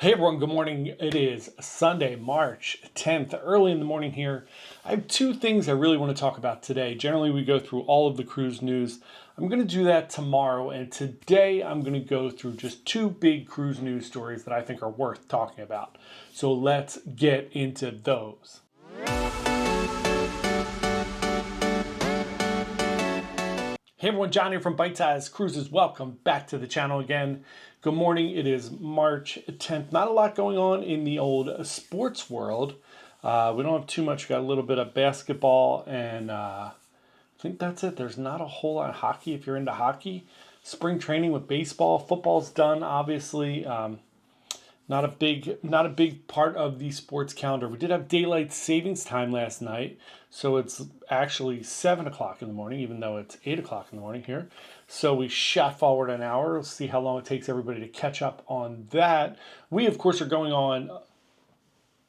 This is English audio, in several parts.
Hey everyone, good morning. It is Sunday, March 10th, early in the morning here. I have two things I really want to talk about today. Generally, we go through all of the cruise news. I'm going to do that tomorrow, and today I'm going to go through just two big cruise news stories that I think are worth talking about. So let's get into those. Hey everyone, John here from Bite Size Cruises. Welcome back to the channel again. Good morning. It is March 10th. Not a lot going on in the old sports world. We don't have too much. We got a little bit of basketball, and I think that's it. There's not a whole lot of hockey if you're into hockey. Spring training with baseball. Football's done, obviously. Not a big part of the sports calendar. We did have daylight savings time last night, so it's actually 7 o'clock in the morning, even though it's 8 o'clock in the morning here. So we shot forward an hour. We'll see how long it takes everybody to catch up on that. We, of course, are going on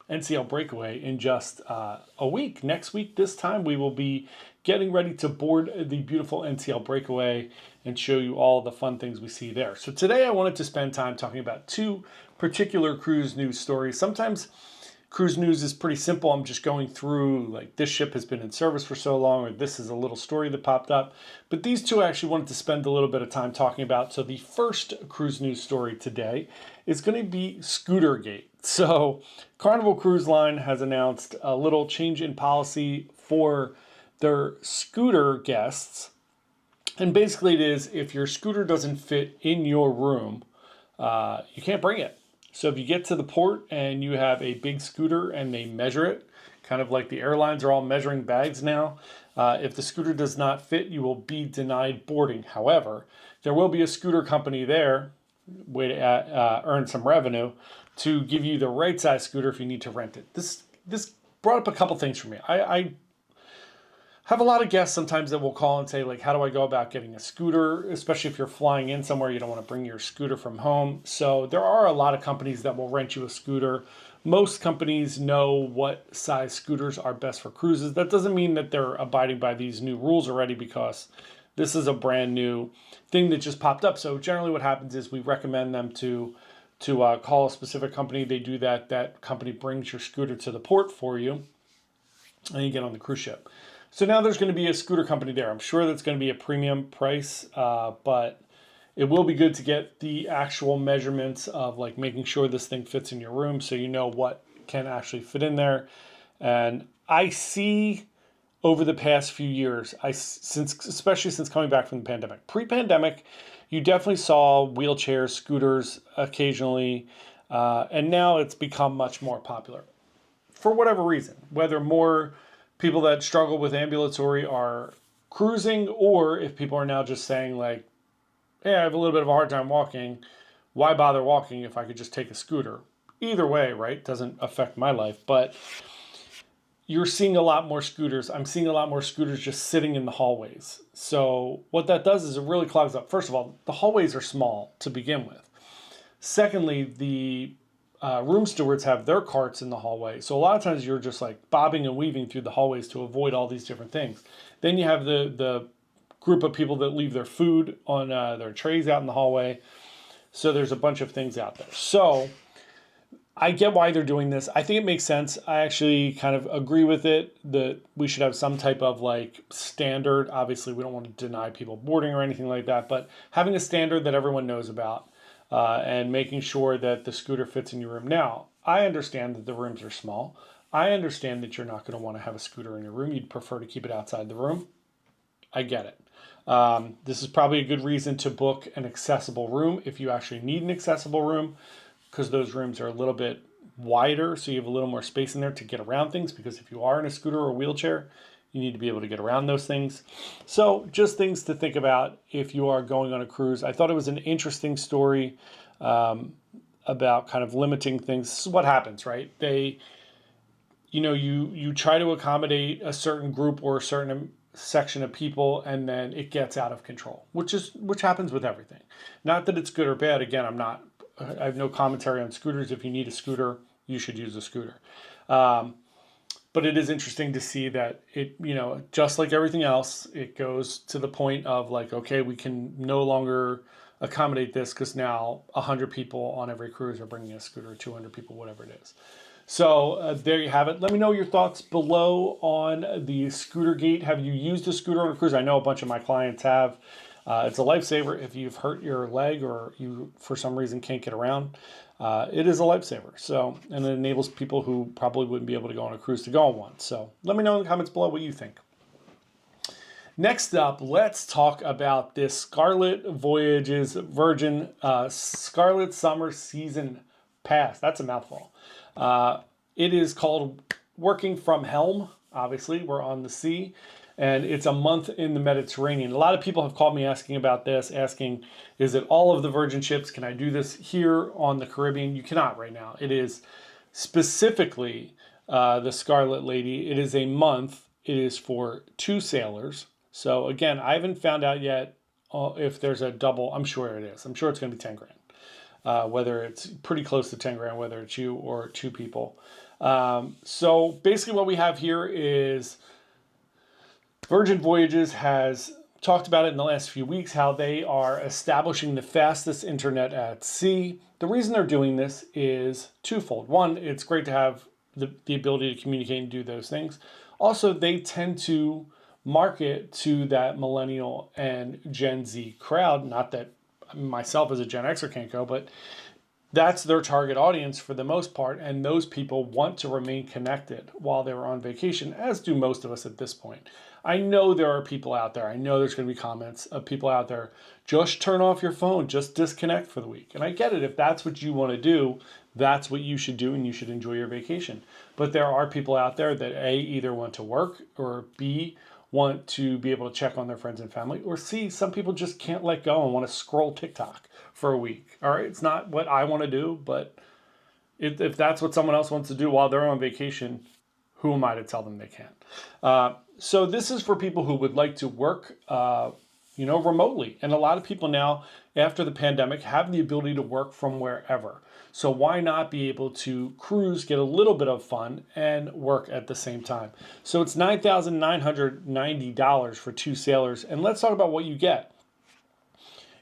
NCL Breakaway in just a week. Next week, this time, we will be getting ready to board the beautiful NCL Breakaway and show you all the fun things we see there. So today I wanted to spend time talking about two particular cruise news stories. Sometimes cruise news is pretty simple. I'm just going through, like, this ship has been in service for so long, or this is a little story that popped up. But these two I actually wanted to spend a little bit of time talking about. So the first cruise news story today is going to be Scootergate. So Carnival Cruise Line has announced a little change in policy for their scooter guests. And basically it is, if your scooter doesn't fit in your room, you can't bring it. So if you get to the port and you have a big scooter and they measure it, kind of like the airlines are all measuring bags now, if the scooter does not fit, you will be denied boarding. However, there will be a scooter company there, way to earn some revenue, to give you the right size scooter if you need to rent it. This brought up a couple things for me. I have a lot of guests sometimes that will call and say, like, how do I go about getting a scooter? Especially if you're flying in somewhere, you don't want to bring your scooter from home. So there are a lot of companies that will rent you a scooter. Most companies know what size scooters are best for cruises. That doesn't mean that they're abiding by these new rules already, because this is a brand new thing that just popped up. So generally what happens is we recommend them to call a specific company. They do that. That company brings your scooter to the port for you, and you get on the cruise ship. So now there's going to be a scooter company there. I'm sure that's going to be a premium price, but it will be good to get the actual measurements of, like, making sure this thing fits in your room so you know what can actually fit in there. And I see over the past few years, especially since coming back from the pandemic. Pre-pandemic, you definitely saw wheelchairs, scooters occasionally, and now it's become much more popular. For whatever reason, whether more people that struggle with ambulatory are cruising, or if people are now just saying, like, hey, I have a little bit of a hard time walking. Why bother walking if I could just take a scooter? Either way, right? Doesn't affect my life. But you're seeing a lot more scooters. I'm seeing a lot more scooters just sitting in the hallways. So what that does is it really clogs up. First of all, the hallways are small to begin with. Secondly, the room stewards have their carts in the hallway. So a lot of times you're just, like, bobbing and weaving through the hallways to avoid all these different things. Then you have the group of people that leave their food on their trays out in the hallway. So there's a bunch of things out there. So I get why they're doing this. I think it makes sense. I actually kind of agree with it, that we should have some type of, like, standard. Obviously, we don't want to deny people boarding or anything like that, but having a standard that everyone knows about, and making sure that the scooter fits in your room. Now, I understand that the rooms are small. I understand that you're not going to want to have a scooter in your room. You'd prefer to keep it outside the room. I get it. This is probably a good reason to book an accessible room if you actually need an accessible room, because those rooms are a little bit wider, so you have a little more space in there to get around things, because if you are in a scooter or a wheelchair, you need to be able to get around those things. So just things to think about if you are going on a cruise. I thought it was an interesting story about kind of limiting things. This is what happens, right? You try to accommodate a certain group or a certain section of people, and then it gets out of control, which happens with everything. Not that it's good or bad. Again, I have no commentary on scooters. If you need a scooter, you should use a scooter. But it is interesting to see that it, just like everything else, it goes to the point of, like, okay, we can no longer accommodate this because now 100 people on every cruise are bringing a scooter, 200 people, whatever it is. So there you have it. Let me know your thoughts below on the scooter gate. Have you used a scooter on a cruise? I know a bunch of my clients have. It's a lifesaver if you've hurt your leg or you, for some reason, can't get around. It is a lifesaver. So, and it enables people who probably wouldn't be able to go on a cruise to go on one. So let me know in the comments below what you think. Next up, let's talk about this Scarlet Voyages Virgin Scarlet Summer Season Pass. That's a mouthful. It is called Working from Helm. Obviously, we're on the sea, and it's a month in the Mediterranean. A lot of people have called me asking about this, asking, is it all of the Virgin ships? Can I do this here on the Caribbean? You cannot right now. It is specifically the Scarlet Lady. It is a month. It is for 2 sailors. So again, I haven't found out yet if there's a double. I'm sure it is. I'm sure it's going to be 10 grand. Whether it's pretty close to 10 grand, whether it's you or 2 people. So basically what we have here is Virgin Voyages has talked about it in the last few weeks, how they are establishing the fastest internet at sea. The reason they're doing this is twofold. One, it's great to have the ability to communicate and do those things. Also, they tend to market to that millennial and Gen Z crowd. Not that myself as a Gen Xer can't go, but that's their target audience for the most part, and those people want to remain connected while they were on vacation, as do most of us at this point. I know there are people out there, I know there's going to be comments of people out there, just turn off your phone, just disconnect for the week. And I get it, if that's what you want to do, that's what you should do and you should enjoy your vacation. But there are people out there that A, either want to work, or B, want to be able to check on their friends and family, or C, some people just can't let go and want to scroll TikTok for a week. All right, it's not what I want to do, but if that's what someone else wants to do while they're on vacation, who am I to tell them they can't? So this is for people who would like to work, remotely. And a lot of people now, after the pandemic, have the ability to work from wherever. So why not be able to cruise, get a little bit of fun, and work at the same time? So it's $9,990 for 2 sailors. And let's talk about what you get.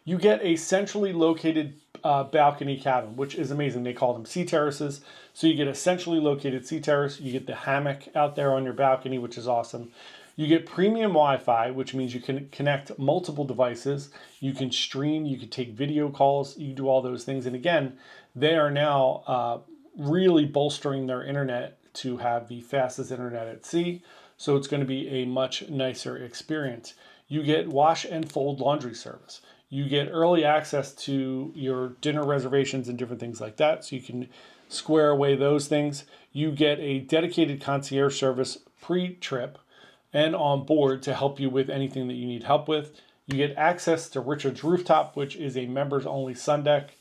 You get a centrally located balcony cabin, which is amazing. They call them sea terraces. So you get a centrally located sea terrace. You get the hammock out there on your balcony, which is awesome. You get premium Wi-Fi, which means you can connect multiple devices. You can stream, you can take video calls, you can do all those things. And again, they are now really bolstering their internet to have the fastest internet at sea. So it's going to be a much nicer experience. You get wash and fold laundry service. You get early access to your dinner reservations and different things like that, so you can square away those things. You get a dedicated concierge service pre-trip and on board to help you with anything that you need help with. You get access to Richard's Rooftop, which is a members-only sun deck.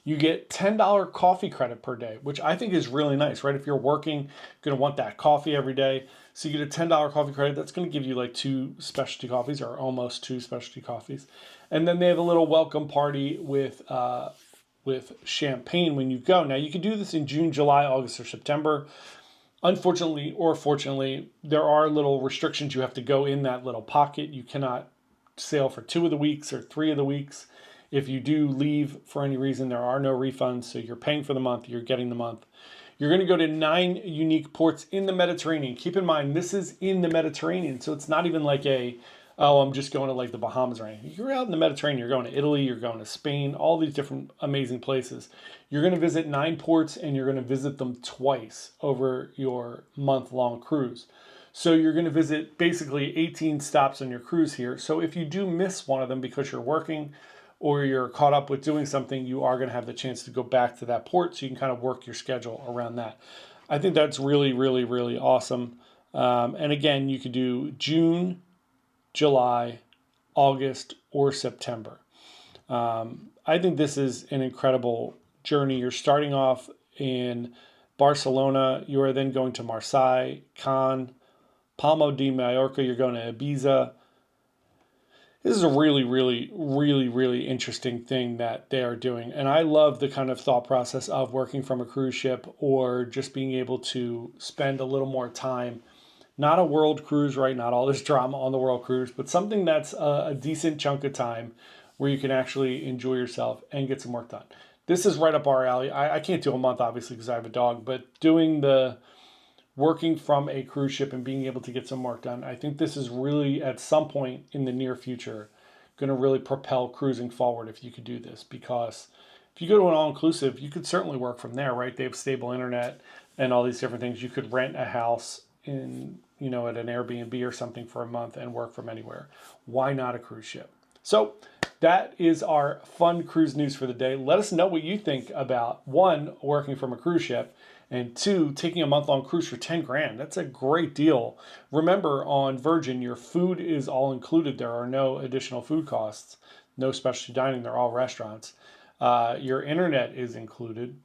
You get $10 coffee credit per day, which I think is really nice, right? If you're working, you're going to want that coffee every day. So you get a $10 coffee credit. That's going to give you like 2 specialty coffees, or almost 2 specialty coffees. And then they have a little welcome party with champagne when you go. Now, you can do this in June, July, August, or September. Unfortunately or fortunately, there are little restrictions. You have to go in that little pocket. You cannot sail for 2 of the weeks or 3 of the weeks. If you do leave for any reason, there are no refunds. So you're paying for the month, you're getting the month. You're going to go to 9 unique ports in the Mediterranean. Keep in mind, this is in the Mediterranean. So it's not even like I'm just going to like the Bahamas or anything. You're out in the Mediterranean. You're going to Italy, you're going to Spain, all these different amazing places. You're going to visit 9 ports, and you're going to visit them twice over your month-long cruise. So you're going to visit basically 18 stops on your cruise here. So if you do miss one of them because you're working or you're caught up with doing something, you are going to have the chance to go back to that port, so you can kind of work your schedule around that. I think that's really, really, really awesome. And again, you could do June, July, August, or September. I think this is an incredible journey. You're starting off in Barcelona. You are then going to Marseille, Cannes, Palma de Mallorca. You're going to Ibiza. This is a really, really, really, really interesting thing that they are doing. And I love the kind of thought process of working from a cruise ship, or just being able to spend a little more time. Not a world cruise, right? Not all this drama on the world cruise, but something that's a decent chunk of time where you can actually enjoy yourself and get some work done. This is right up our alley. I can't do a month, obviously, because I have a dog, but doing the working from a cruise ship and being able to get some work done, I think this is really, at some point in the near future, going to really propel cruising forward if you could do this. Because if you go to an all-inclusive, you could certainly work from there, right? They have stable internet and all these different things. You could rent a house in, at an Airbnb or something for a month and work from anywhere. Why not a cruise ship? So that is our fun cruise news for the day. Let us know what you think about, one, working from a cruise ship, and two, taking a month-long cruise for 10 grand. That's a great deal. Remember, on Virgin, your food is all included. There are no additional food costs, no specialty dining. They're all restaurants. Your internet is included.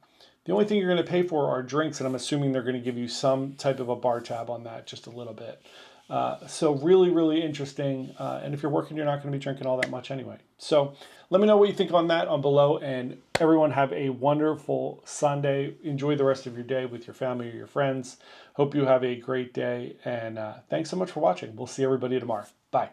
The only thing you're going to pay for are drinks, and I'm assuming they're going to give you some type of a bar tab on that, just a little bit. So really, really interesting. And if you're working, you're not going to be drinking all that much anyway. So let me know what you think on that on below. And everyone have a wonderful Sunday. Enjoy the rest of your day with your family or your friends. Hope you have a great day. And thanks so much for watching. We'll see everybody tomorrow. Bye.